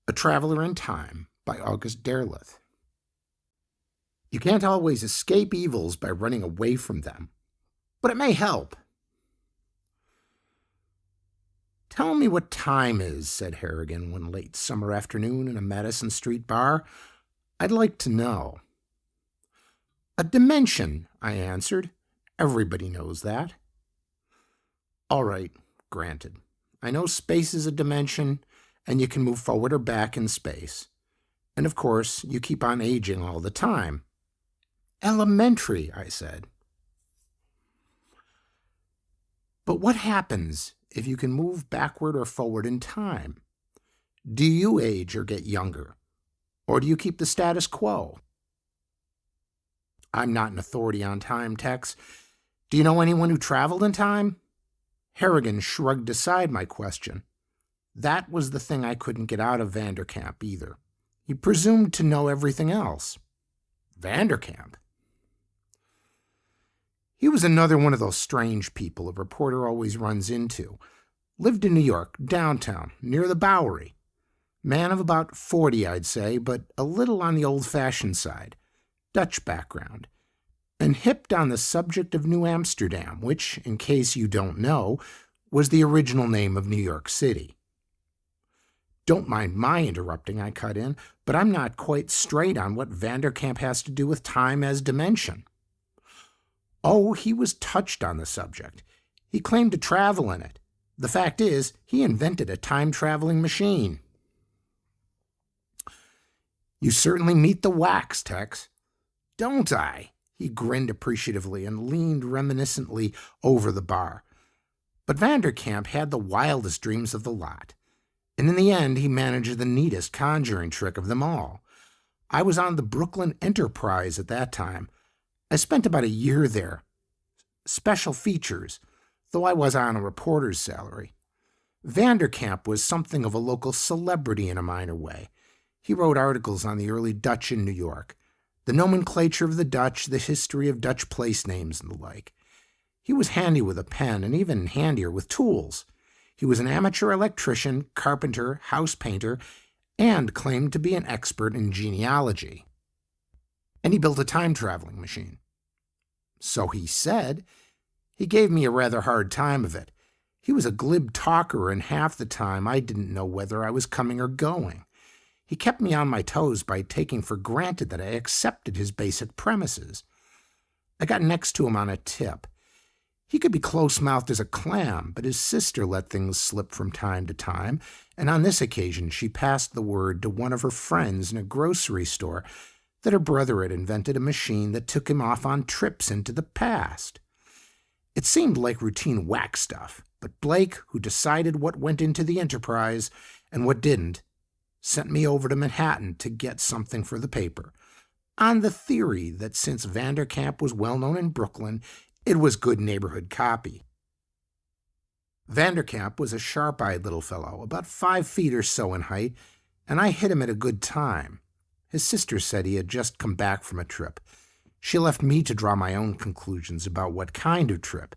A Traveler in Time by August Derleth. You can't always escape evils by running away from them, but it may help. "Tell me what time is," said Harrigan one late summer afternoon in a Madison Street bar. "I'd like to know." "A dimension," I answered. "Everybody knows that." "All right, granted. I know space is a dimension, and you can move forward or back in space. And of course, you keep on aging all the time." "Elementary," I said. "But what happens if you can move backward or forward in time? Do you age or get younger? Or do you keep the status quo?" "I'm not an authority on time, Tex. Do you know anyone who traveled in time?" Harrigan shrugged aside my question. That was the thing I couldn't get out of Vanderkamp either. He presumed to know everything else. Vanderkamp? He was another one of those strange people a reporter always runs into. Lived in New York, downtown, near the Bowery. Man of about 40, I'd say, but a little on the old-fashioned side. Dutch background. And hipped on the subject of New Amsterdam, which, in case you don't know, was the original name of New York City. "Don't mind my interrupting," I cut in, "but I'm not quite straight on what Vanderkamp has to do with time as dimension." "Oh, he was touched on the subject. He claimed to travel in it. The fact is, he invented a time-traveling machine." "You certainly meet the wax, Tex." "Don't I?" He grinned appreciatively and leaned reminiscently over the bar. But Vanderkamp had the wildest dreams of the lot. And in the end, he managed the neatest conjuring trick of them all. I was on the Brooklyn Enterprise at that time. I spent about a year there. Special features, though I was on a reporter's salary. Vanderkamp was something of a local celebrity in a minor way. He wrote articles on the early Dutch in New York, the nomenclature of the Dutch, the history of Dutch place names, and the like. He was handy with a pen, and even handier with tools. He was an amateur electrician, carpenter, house painter, and claimed to be an expert in genealogy. And he built a time-traveling machine. So he said. He gave me a rather hard time of it. He was a glib talker, and half the time I didn't know whether I was coming or going. He kept me on my toes by taking for granted that I accepted his basic premises. I got next to him on a tip. He could be close-mouthed as a clam, but his sister let things slip from time to time, and on this occasion she passed the word to one of her friends in a grocery store that her brother had invented a machine that took him off on trips into the past. It seemed like routine whack stuff, but Blake, who decided what went into the Enterprise and what didn't, sent me over to Manhattan to get something for the paper, on the theory that since Vanderkamp was well known in Brooklyn, it was good neighborhood copy. Vanderkamp was a sharp-eyed little fellow, about 5 feet or so in height, and I hit him at a good time. His sister said he had just come back from a trip. She left me to draw my own conclusions about what kind of trip,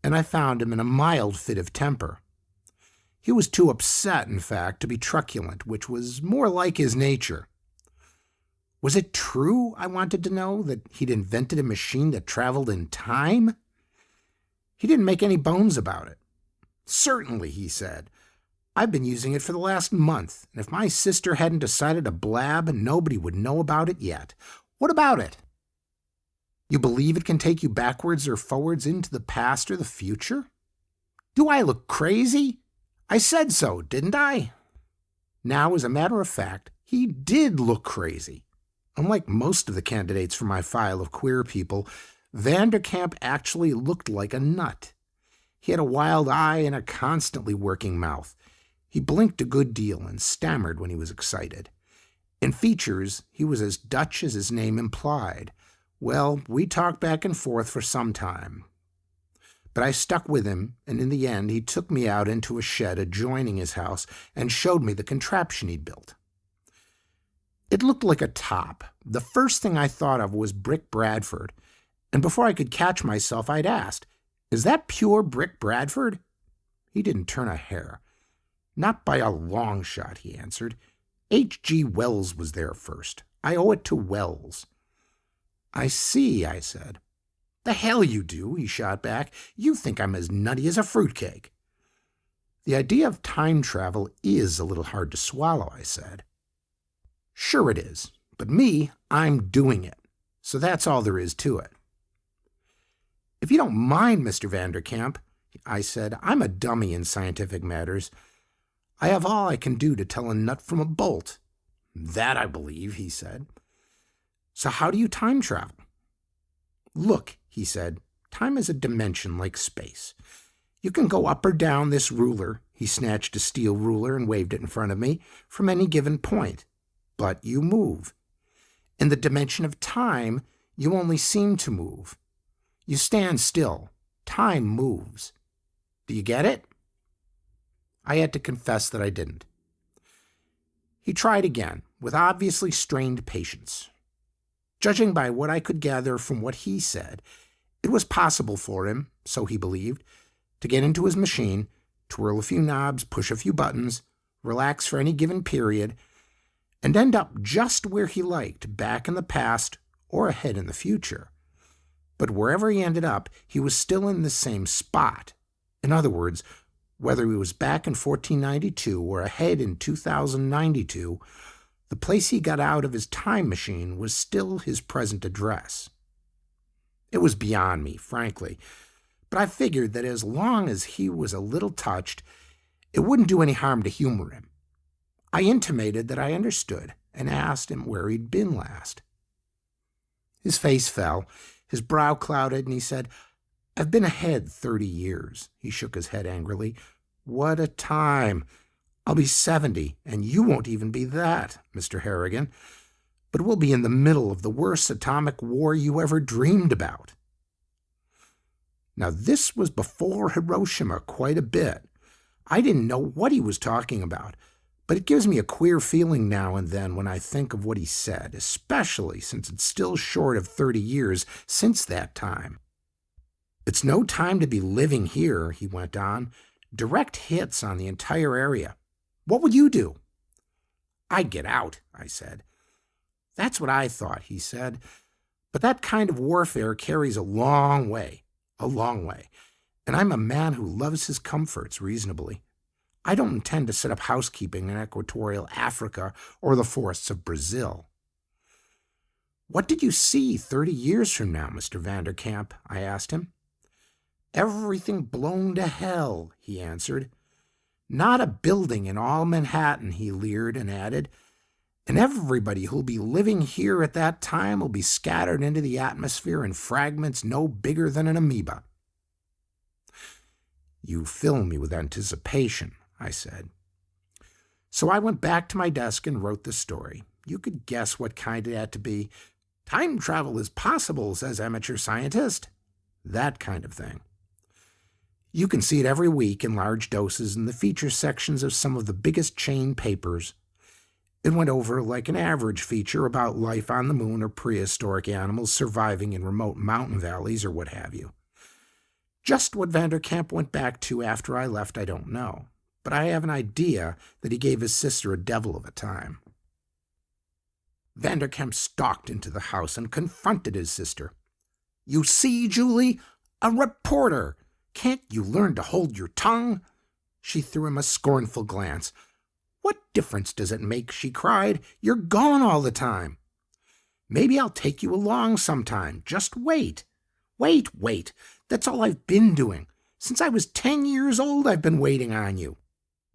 and I found him in a mild fit of temper. He was too upset, in fact, to be truculent, which was more like his nature. Was it true, I wanted to know, that he'd invented a machine that traveled in time? He didn't make any bones about it. "Certainly," he said. "I've been using it for the last month, and if my sister hadn't decided to blab, nobody would know about it yet. What about it?" "You believe it can take you backwards or forwards into the past or the future?" "Do I look crazy? I said so, didn't I?" Now, as a matter of fact, he did look crazy. Unlike most of the candidates for my file of queer people, Vanderkamp actually looked like a nut. He had a wild eye and a constantly working mouth. He blinked a good deal and stammered when he was excited. In features, he was as Dutch as his name implied. Well, we talked back and forth for some time. But I stuck with him, and in the end he took me out into a shed adjoining his house and showed me the contraption he'd built. It looked like a top. The first thing I thought of was Brick Bradford, and before I could catch myself, I'd asked, "Is that pure Brick Bradford?" He didn't turn a hair. "Not by a long shot," he answered. H.G. Wells was there first. I owe it to Wells." "I see," I said. "The hell you do," he shot back. "You think I'm as nutty as a fruitcake." "The idea of time travel is a little hard to swallow," I said. "Sure it is. But me, I'm doing it. So that's all there is to it." "If you don't mind, Mr. Vanderkamp," I said, "I'm a dummy in scientific matters. I have all I can do to tell a nut from a bolt." "That I believe," he said. "So how do you time travel?" "Look," he said, "time is a dimension like space. You can go up or down this ruler," he snatched a steel ruler and waved it in front of me, "from any given point. But you move. In the dimension of time, you only seem to move. You stand still. Time moves. Do you get it?" I had to confess that I didn't. He tried again, with obviously strained patience. Judging by what I could gather from what he said, it was possible for him, so he believed, to get into his machine, twirl a few knobs, push a few buttons, relax for any given period, and end up just where he liked, back in the past or ahead in the future. But wherever he ended up, he was still in the same spot. In other words, whether he was back in 1492 or ahead in 2092, the place he got out of his time machine was still his present address. It was beyond me, frankly, but I figured that as long as he was a little touched, it wouldn't do any harm to humor him. I intimated that I understood and asked him where he'd been last. His face fell, his brow clouded, and he said, "I've been ahead 30 years. He shook his head angrily. "What a time! I'll be 70, and you won't even be that, Mr. Harrigan. But we'll be in the middle of the worst atomic war you ever dreamed about." Now, this was before Hiroshima quite a bit. I didn't know what he was talking about, but it gives me a queer feeling now and then when I think of what he said, especially since it's still short of 30 years since that time. "It's no time to be living here," he went on. "Direct hits on the entire area. What would you do?" "I'd get out," I said. "That's what I thought," he said. "But that kind of warfare carries a long way, and I'm a man who loves his comforts reasonably. I don't intend to set up housekeeping in equatorial Africa or the forests of Brazil." "What did you see 30 years from now, Mr. Vanderkamp?" I asked him. "Everything blown to hell," he answered. "Not a building in all Manhattan," he leered and added. "And everybody who'll be living here at that time will be scattered into the atmosphere in fragments no bigger than an amoeba." "You fill me with anticipation," I said. So I went back to my desk and wrote the story. You could guess what kind it had to be. "Time travel is possible," says amateur scientist. That kind of thing. You can see it every week in large doses in the feature sections of some of the biggest chain papers. It went over like an average feature about life on the moon or prehistoric animals surviving in remote mountain valleys or what have you. Just what Vanderkamp went back to after I left, I don't know, but I have an idea that he gave his sister a devil of a time. Vanderkamp stalked into the house and confronted his sister. "You see, Julie? A reporter! Can't you learn to hold your tongue?" She threw him a scornful glance. "What difference does it make?" she cried. "You're gone all the time." "Maybe I'll take you along sometime. Just wait. Wait. That's all I've been doing. Since I was 10 years old, I've been waiting on you."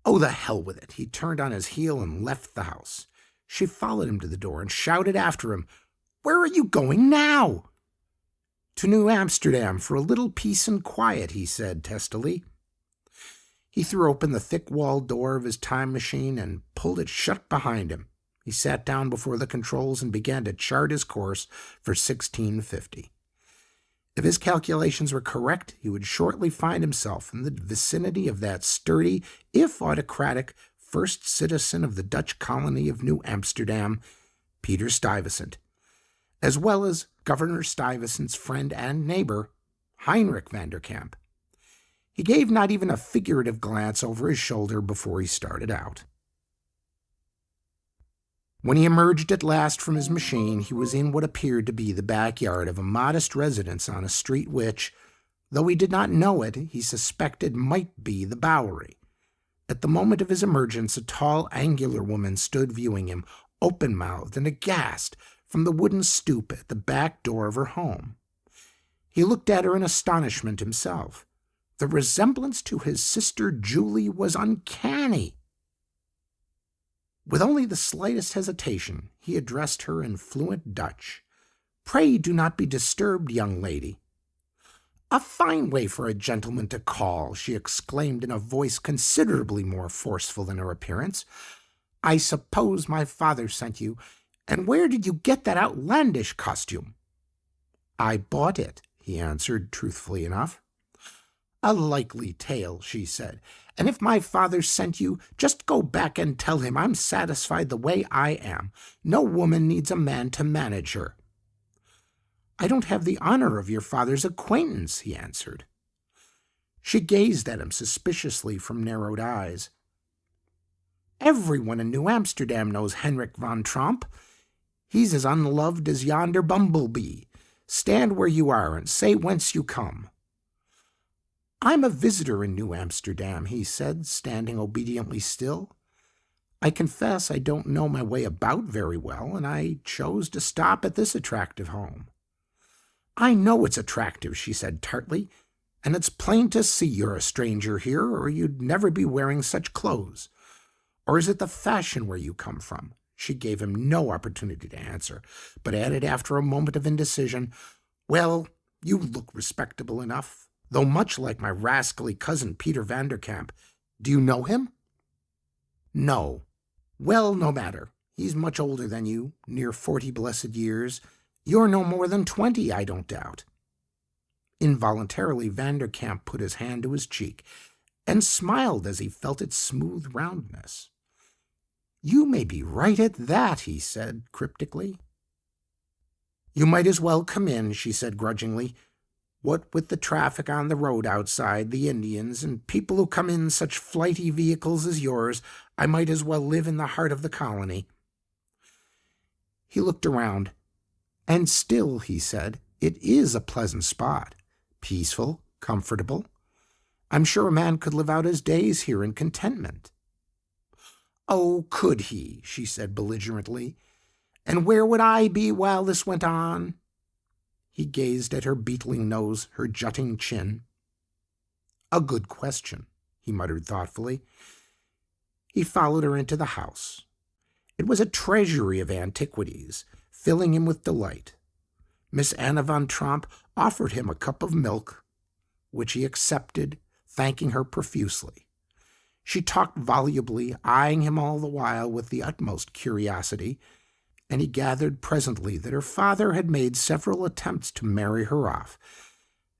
"Oh, the hell with it." He turned on his heel and left the house. She followed him to the door and shouted after him, "Where are you going now?" "To New Amsterdam for a little peace and quiet," he said testily. He threw open the thick-walled door of his time machine and pulled it shut behind him. He sat down before the controls and began to chart his course for 1650. If his calculations were correct, he would shortly find himself in the vicinity of that sturdy, if autocratic, first citizen of the Dutch colony of New Amsterdam, Peter Stuyvesant, as well as Governor Stuyvesant's friend and neighbor, Heinrich Vanderkamp. He gave not even a figurative glance over his shoulder before he started out. When he emerged at last from his machine, he was in what appeared to be the backyard of a modest residence on a street which, though he did not know it, he suspected might be the Bowery. At the moment of his emergence, a tall, angular woman stood viewing him, open-mouthed and aghast, from the wooden stoop at the back door of her home. He looked at her in astonishment himself. The resemblance to his sister Julie was uncanny. With only the slightest hesitation, he addressed her in fluent Dutch. "Pray do not be disturbed, young lady." "A fine way for a gentleman to call," she exclaimed in a voice considerably more forceful than her appearance. "I suppose my father sent you. And where did you get that outlandish costume?" "I bought it," he answered, truthfully enough. "A likely tale," she said. "And if my father sent you, just go back and tell him I'm satisfied the way I am. No woman needs a man to manage her." "I don't have the honor of your father's acquaintance," he answered. She gazed at him suspiciously from narrowed eyes. "Everyone in New Amsterdam knows Henrik von Tromp. He's as unloved as yonder bumblebee. Stand where you are and say whence you come." "I'm a visitor in New Amsterdam," he said, standing obediently still. "I confess I don't know my way about very well, and I chose to stop at this attractive home." "I know it's attractive," she said tartly, "and it's plain to see you're a stranger here, or you'd never be wearing such clothes. Or is it the fashion where you come from?" She gave him no opportunity to answer, but added after a moment of indecision, "Well, you look respectable enough, though much like my rascally cousin Peter Vanderkamp. Do you know him?" "No." "Well, no matter. He's much older than you, near 40 blessed years. You're no more than 20, I don't doubt." Involuntarily, Vanderkamp put his hand to his cheek and smiled as he felt its smooth roundness. "You may be right at that," he said cryptically. "You might as well come in," she said grudgingly. "What with the traffic on the road outside, the Indians, and people who come in such flighty vehicles as yours, I might as well live in the heart of the colony." He looked around. "And still," he said, "it is a pleasant spot. Peaceful, comfortable. I'm sure a man could live out his days here in contentment." "Oh, could he?" she said belligerently. "And where would I be while this went on?" He gazed at her beetling nose, her jutting chin. "A good question," he muttered thoughtfully. He followed her into the house. It was a treasury of antiquities, filling him with delight. Miss Anna von Tromp offered him a cup of milk, which he accepted, thanking her profusely. She talked volubly, eyeing him all the while with the utmost curiosity, and he gathered presently that her father had made several attempts to marry her off,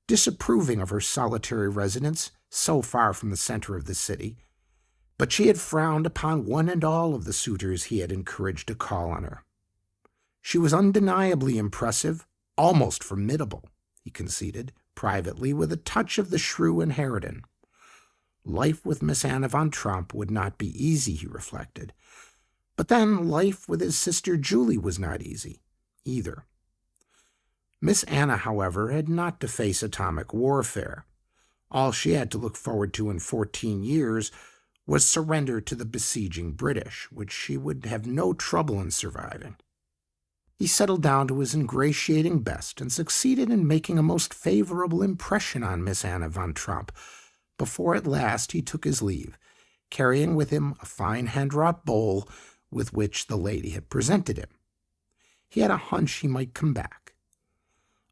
disapproving of her solitary residence so far from the center of the city, but she had frowned upon one and all of the suitors he had encouraged to call on her. She was undeniably impressive, almost formidable, he conceded, privately, with a touch of the shrew and harridan. Life with Miss Anna von Tromp would not be easy, he reflected. But then life with his sister Julie was not easy, either. Miss Anna, however, had not to face atomic warfare. All she had to look forward to in 14 years was surrender to the besieging British, which she would have no trouble in surviving. He settled down to his ingratiating best and succeeded in making a most favorable impression on Miss Anna von Tromp before at last he took his leave, carrying with him a fine hand-wrought bowl with which the lady had presented him. He had a hunch he might come back.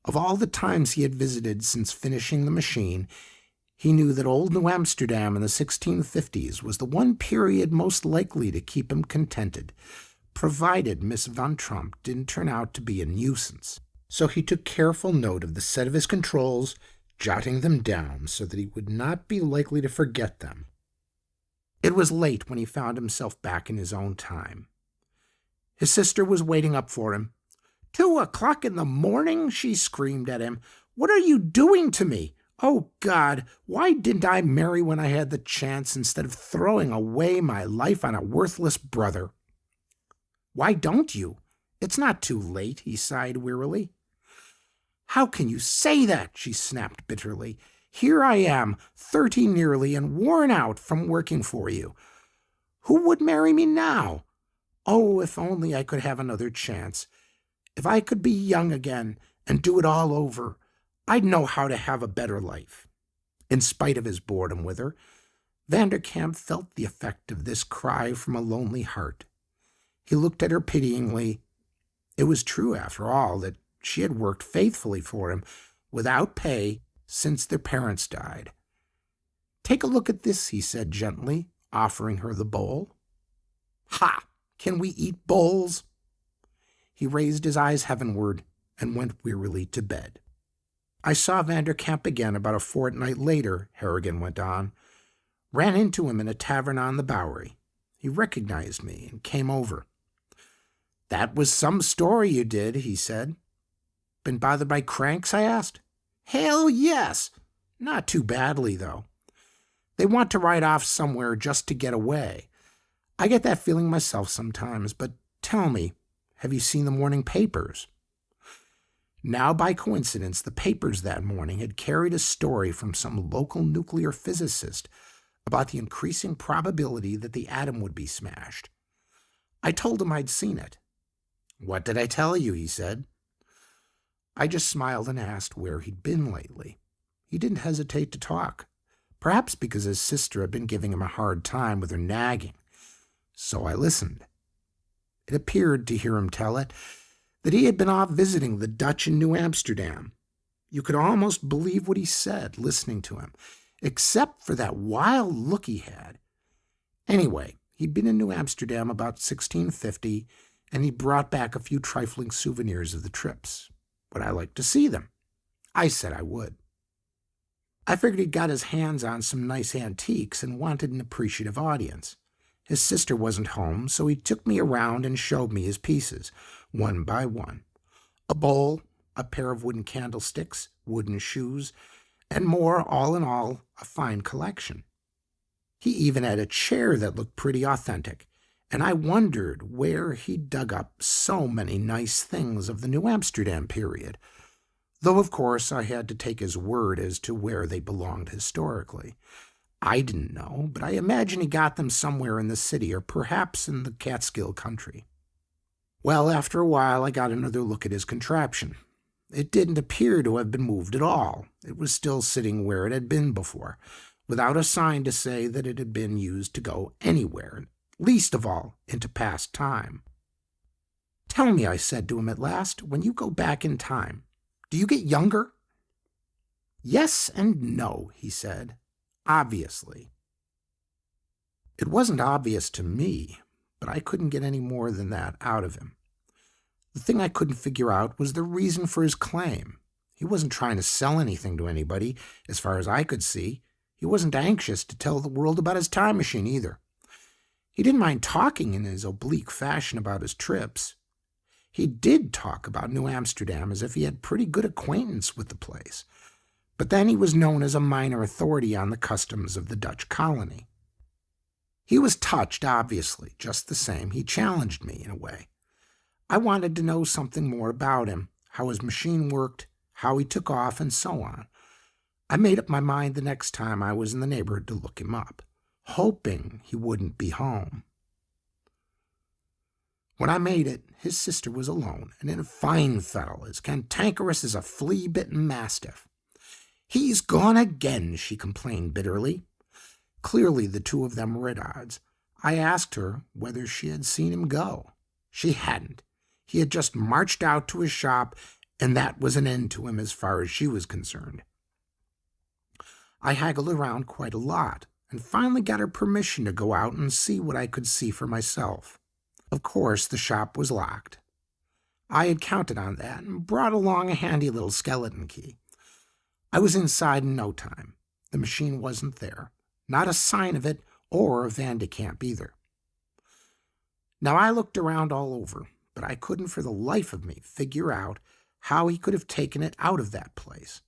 Of all the times he had visited since finishing the machine, he knew that old New Amsterdam in the 1650s was the one period most likely to keep him contented, provided Miss von Tromp didn't turn out to be a nuisance. So he took careful note of the set of his controls, jotting them down so that he would not be likely to forget them. It was late when he found himself back in his own time. His sister was waiting up for him. 2:00 in the morning, she screamed at him. "What are you doing to me? Oh, God, why didn't I marry when I had the chance instead of throwing away my life on a worthless brother?" Why don't you? It's not too late, he sighed wearily. How can you say that? She snapped bitterly. Here I am, 30 nearly, and worn out from working for you. Who would marry me now? Oh, if only I could have another chance. If I could be young again and do it all over, I'd know how to have a better life. In spite of his boredom with her, Vanderkamp felt the effect of this cry from a lonely heart. He looked at her pityingly. It was true, after all, that she had worked faithfully for him, without pay, since their parents died. Take a look at this, he said gently, offering her the bowl. Ha! Can we eat bowls? He raised his eyes heavenward and went wearily to bed. I saw Vanderkamp again about a fortnight later, Harrigan went on. Ran into him in a tavern on the Bowery. He recognized me and came over. That was some story you did, he said. Been bothered by cranks, I asked. Hell yes! Not too badly, though. They want to ride off somewhere just to get away. I get that feeling myself sometimes, but tell me, have you seen the morning papers? Now, by coincidence, the papers that morning had carried a story from some local nuclear physicist about the increasing probability that the atom would be smashed. I told him I'd seen it. What did I tell you? He said. I just smiled and asked where he'd been lately. He didn't hesitate to talk, perhaps because his sister had been giving him a hard time with her nagging. So I listened. It appeared, to hear him tell it, that he had been off visiting the Dutch in New Amsterdam. You could almost believe what he said, listening to him, except for that wild look he had. Anyway, he'd been in New Amsterdam about 1650, and he brought back a few trifling souvenirs of the trips. Would I like to see them? I said I would. I figured he'd got his hands on some nice antiques and wanted an appreciative audience. His sister wasn't home, so he took me around and showed me his pieces, one by one. A bowl, a pair of wooden candlesticks, wooden shoes, and more, all in all, a fine collection. He even had a chair that looked pretty authentic, and I wondered where he'd dug up so many nice things of the New Amsterdam period, though of course I had to take his word as to where they belonged historically. I didn't know, but I imagine he got them somewhere in the city or perhaps in the Catskill country. Well, after a while I got another look at his contraption. It didn't appear to have been moved at all. It was still sitting where it had been before, without a sign to say that it had been used to go anywhere, least of all into past time. Tell me, I said to him at last, when you go back in time, do you get younger? Yes and no, he said. Obviously. It wasn't obvious to me, but I couldn't get any more than that out of him. The thing I couldn't figure out was the reason for his claim. He wasn't trying to sell anything to anybody, as far as I could see. He wasn't anxious to tell the world about his time machine either. He didn't mind talking in his oblique fashion about his trips. He did talk about New Amsterdam as if he had pretty good acquaintance with the place. But then he was known as a minor authority on the customs of the Dutch colony. He was touched, obviously, just the same. He challenged me, in a way. I wanted to know something more about him, how his machine worked, how he took off, and so on. I made up my mind the next time I was in the neighborhood to look him up, hoping he wouldn't be home. When I made it, his sister was alone, and in a fine fellow, as cantankerous as a flea-bitten mastiff. He's gone again, she complained bitterly. Clearly the two of them were at odds. I asked her whether she had seen him go. She hadn't. He had just marched out to his shop, and that was an end to him as far as she was concerned. I haggled around quite a lot, and finally got her permission to go out and see what I could see for myself. Of course, the shop was locked. I had counted on that and brought along a handy little skeleton key. I was inside in no time. The machine wasn't there. Not a sign of it or of Vanderkamp either. Now I looked around all over, but I couldn't for the life of me figure out how he could have taken it out of that place.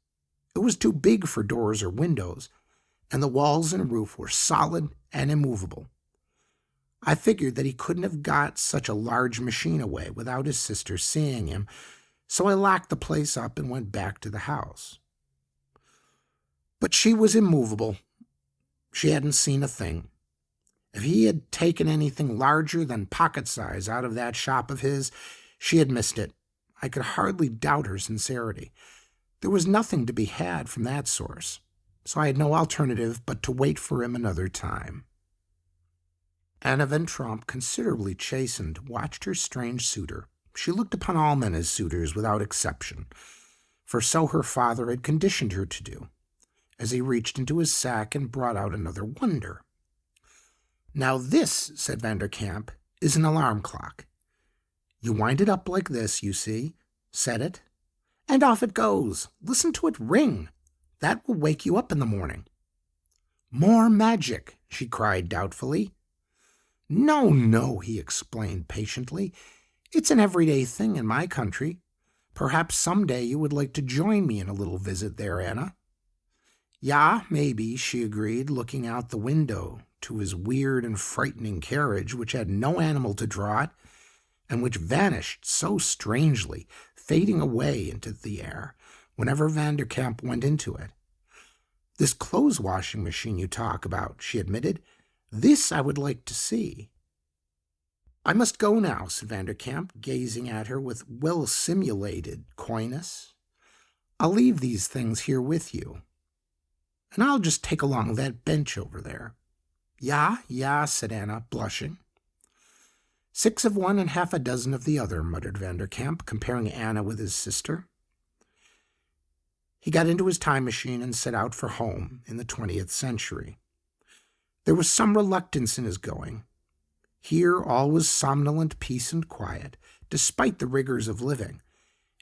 It was too big for doors or windows, and the walls and roof were solid and immovable. I figured that he couldn't have got such a large machine away without his sister seeing him, so I locked the place up and went back to the house. But she was immovable. She hadn't seen a thing. If he had taken anything larger than pocket size out of that shop of his, she had missed it. I could hardly doubt her sincerity. There was nothing to be had from that source, so I had no alternative but to wait for him another time. Anna Van Tromp, considerably chastened, watched her strange suitor. She looked upon all men as suitors without exception, for so her father had conditioned her to do, as he reached into his sack and brought out another wonder. "Now this," said Vanderkamp, "is an alarm clock. You wind it up like this, you see, set it, and off it goes. Listen to it ring. That will wake you up in the morning." "More magic," she cried doubtfully. "No, no," he explained patiently. "It's an everyday thing in my country. Perhaps some day you would like to join me in a little visit there, Anna." "Ja, maybe," she agreed, looking out the window to his weird and frightening carriage, which had no animal to draw it, and which vanished so strangely, fading away into the air whenever Vanderkamp went into it. "This clothes-washing machine you talk about," she admitted, "this I would like to see." "I must go now," said Vanderkamp, gazing at her with well-simulated coyness. "I'll leave these things here with you, and I'll just take along that bench over there." "Ja, ja," said Anna, blushing. "6 of one and half a dozen of the other," muttered Vanderkamp, comparing Anna with his sister. He got into his time machine and set out for home in the 20th century. There was some reluctance in his going. Here all was somnolent peace and quiet, despite the rigors of living.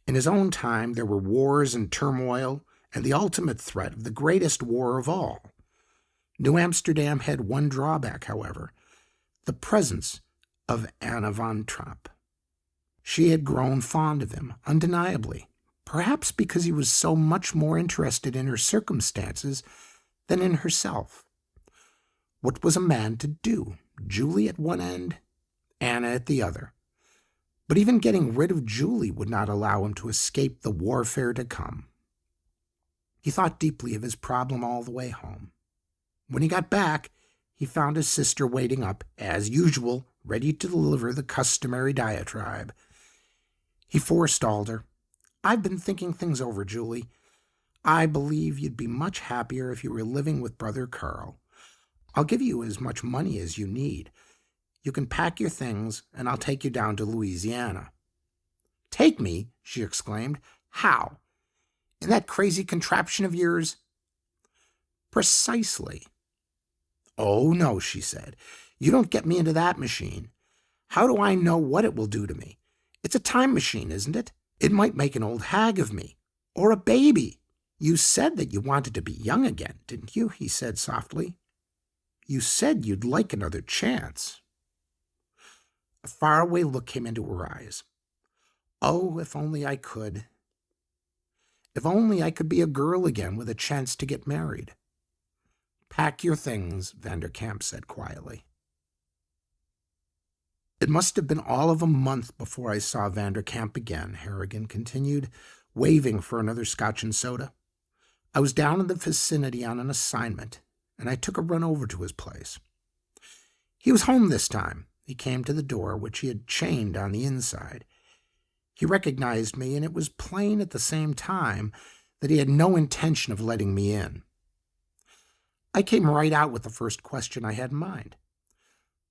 In his own time there were wars and turmoil, and the ultimate threat of the greatest war of all. New Amsterdam had one drawback, however, the presence of Anna Van Tromp. She had grown fond of him, undeniably, perhaps because he was so much more interested in her circumstances than in herself. What was a man to do? Julie at one end, Anna at the other. But even getting rid of Julie would not allow him to escape the warfare to come. He thought deeply of his problem all the way home. When he got back, he found his sister waiting up, as usual, ready to deliver the customary diatribe. He forestalled her. "I've been thinking things over, Julie. I believe you'd be much happier if you were living with Brother Carl. I'll give you as much money as you need. You can pack your things, and I'll take you down to Louisiana." "Take me?" she exclaimed. "How? In that crazy contraption of yours?" "Precisely." "Oh, no," she said. "You don't get me into that machine. How do I know what it will do to me? It's a time machine, isn't it? It might make an old hag of me. Or a baby." "You said that you wanted to be young again, didn't you?" he said softly. "You said you'd like another chance." A faraway look came into her eyes. "Oh, if only I could. If only I could be a girl again with a chance to get married." "Pack your things," Vanderkamp said quietly. "It must have been all of a month before I saw Vanderkamp again," Harrigan continued, waving for another scotch and soda. "I was down in the vicinity on an assignment, and I took a run over to his place. He was home this time. He came to the door, which he had chained on the inside. He recognized me, and it was plain at the same time that he had no intention of letting me in. I came right out with the first question I had in mind.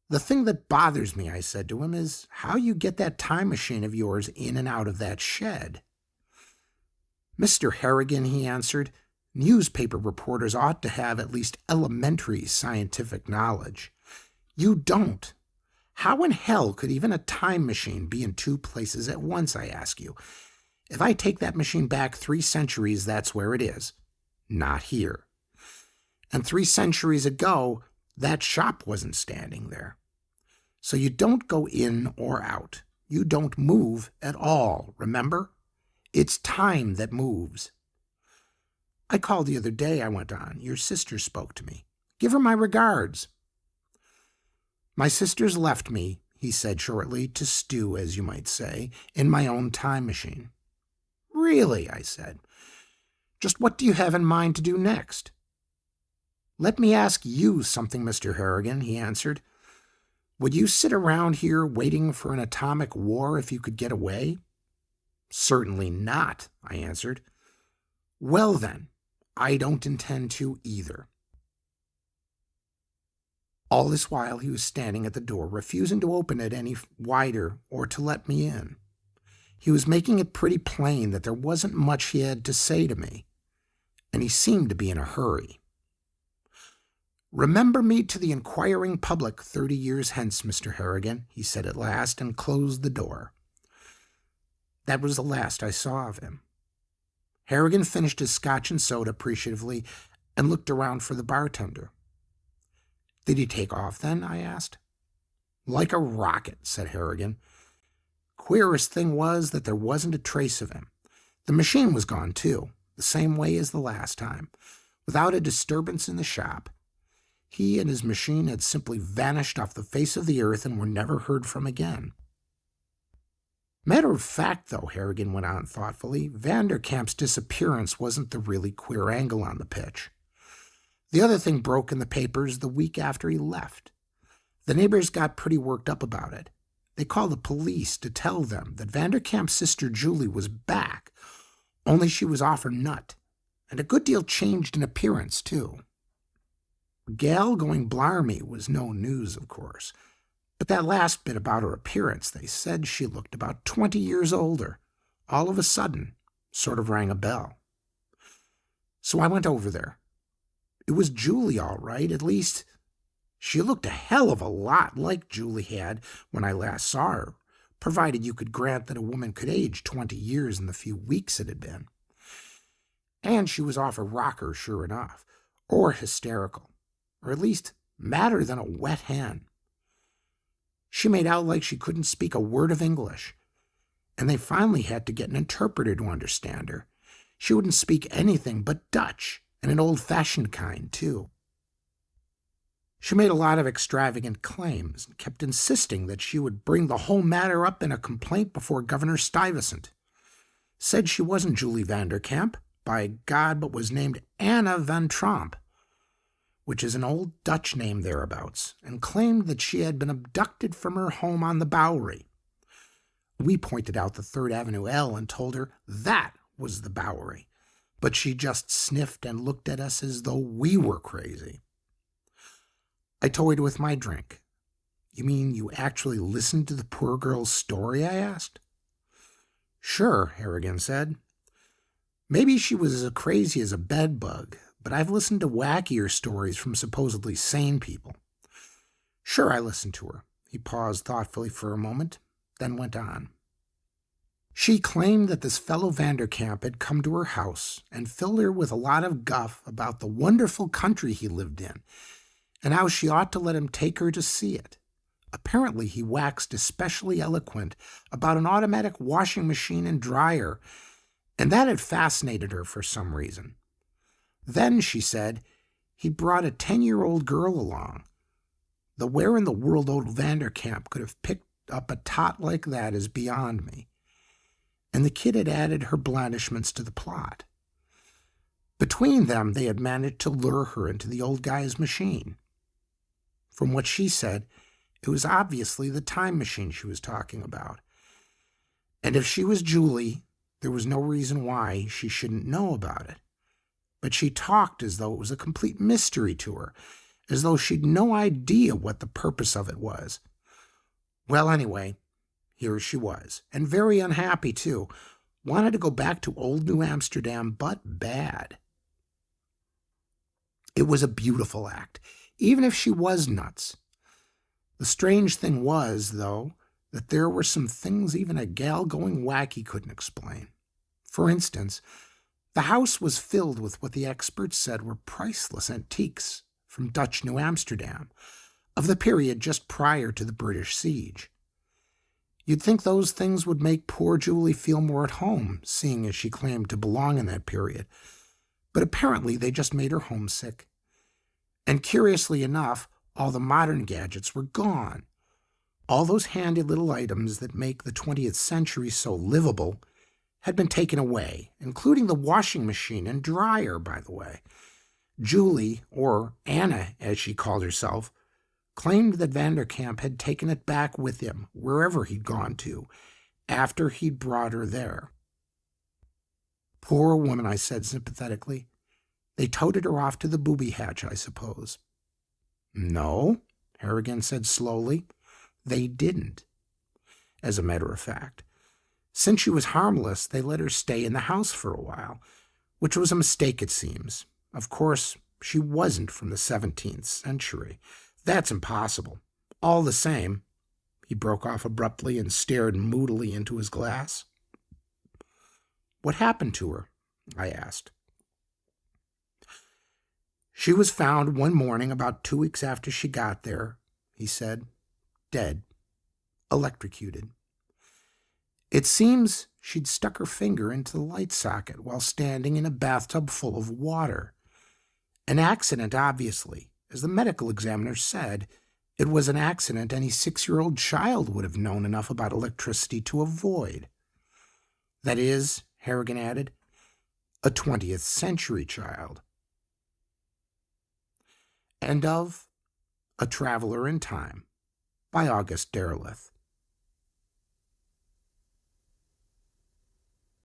'The thing that bothers me,' I said to him, 'is how you get that time machine of yours in and out of that shed.' 'Mr. Harrigan,' he answered, 'newspaper reporters ought to have at least elementary scientific knowledge. You don't. How in hell could even a time machine be in two places at once, I ask you? If I take that machine back 3 centuries, that's where it is. Not here. And 3 centuries ago, that shop wasn't standing there. So you don't go in or out. You don't move at all, remember? It's time that moves. I called the other day," I went on. "Your sister spoke to me. Give her my regards." My sisters left me, he said shortly, to stew, as you might say, in my own time machine. Really, I said. Just what do you have in mind to do next? Let me ask you something, Mr. Harrigan, he answered. Would you sit around here waiting for an atomic war if you could get away? Certainly not, I answered. Well then, I don't intend to either. All this while he was standing at the door, refusing to open it any wider or to let me in. He was making it pretty plain that there wasn't much he had to say to me, and he seemed to be in a hurry. Remember me to the inquiring public 30 years hence, Mr. Harrigan, he said at last, and closed the door. That was the last I saw of him. Harrigan finished his scotch and soda appreciatively and looked around for the bartender. Did he take off then? I asked. Like a rocket, said Harrigan. Queerest thing was that there wasn't a trace of him. The machine was gone too, the same way as the last time, without a disturbance in the shop. He and his machine had simply vanished off the face of the earth and were never heard from again. Matter of fact, though, Harrigan went on thoughtfully, Vanderkamp's disappearance wasn't the really queer angle on the pitch. The other thing broke in the papers the week after he left. The neighbors got pretty worked up about it. They called the police to tell them that Vanderkamp's sister Julie was back, only she was off her nut, and a good deal changed in appearance, too. Gal going blarmy was no news, of course, but that last bit about her appearance, they said she looked about 20 years older, all of a sudden, sort of rang a bell. So I went over there. It was Julie, all right, at least she looked a hell of a lot like Julie had when I last saw her, provided you could grant that a woman could age 20 years in the few weeks it had been. And she was off her rocker, sure enough, or hysterical, or at least madder than a wet hen. She made out like she couldn't speak a word of English, and they finally had to get an interpreter to understand her. She wouldn't speak anything but Dutch, and an old-fashioned kind, too. She made a lot of extravagant claims and kept insisting that she would bring the whole matter up in a complaint before Governor Stuyvesant. Said she wasn't Julie Vanderkamp, by God, but was named Anna van Tromp, which is an old Dutch name thereabouts, and claimed that she had been abducted from her home on the Bowery. We pointed out the 3rd Avenue L and told her that was the Bowery, but she just sniffed and looked at us as though we were crazy. I toyed with my drink. You mean you actually listened to the poor girl's story? I asked. Sure, Harrigan said. Maybe she was as crazy as a bedbug, but I've listened to wackier stories from supposedly sane people. Sure, I listened to her. He paused thoughtfully for a moment, then went on. She claimed that this fellow Vanderkamp had come to her house and filled her with a lot of guff about the wonderful country he lived in, and how she ought to let him take her to see it. Apparently, he waxed especially eloquent about an automatic washing machine and dryer, and that had fascinated her for some reason. Then, she said, he brought a 10-year-old girl along. Though where in the world old Vanderkamp could have picked up a tot like that is beyond me. And the kid had added her blandishments to the plot. Between them, they had managed to lure her into the old guy's machine. From what she said, it was obviously the time machine she was talking about. And if she was Julie, there was no reason why she shouldn't know about it. But she talked as though it was a complete mystery to her, as though she'd no idea what the purpose of it was. Well, anyway, here she was, and very unhappy, too. Wanted to go back to old New Amsterdam, but bad. It was a beautiful act, even if she was nuts. The strange thing was, though, that there were some things even a gal going wacky couldn't explain. For instance, the house was filled with what the experts said were priceless antiques from Dutch New Amsterdam, of the period just prior to the British siege. You'd think those things would make poor Julie feel more at home, seeing as she claimed to belong in that period, but apparently they just made her homesick. And curiously enough, All the modern gadgets were gone. All those handy little items that make the 20th century so livable had been taken away, including the washing machine and dryer, by the way. Julie, or Anna as she called herself, claimed that Vanderkamp had taken it back with him wherever he'd gone to, after he'd brought her there. Poor woman, I said sympathetically. They toted her off to the booby hatch, I suppose. No, Harrigan said slowly. They didn't. As a matter of fact, since she was harmless, they let her stay in the house for a while, which was a mistake, it seems. Of course, she wasn't from the 17th century. That's impossible. All the same, he broke off abruptly and stared moodily into his glass. What happened to her? I asked. She was found one morning about 2 weeks after she got there, he said. Dead. Electrocuted. It seems she'd stuck her finger into the light socket while standing in a bathtub full of water. An accident, obviously. As the medical examiner said, it was an accident any 6-year-old child would have known enough about electricity to avoid. That is, Harrigan added, a 20th century child. End of A Traveler in Time by August Derleth.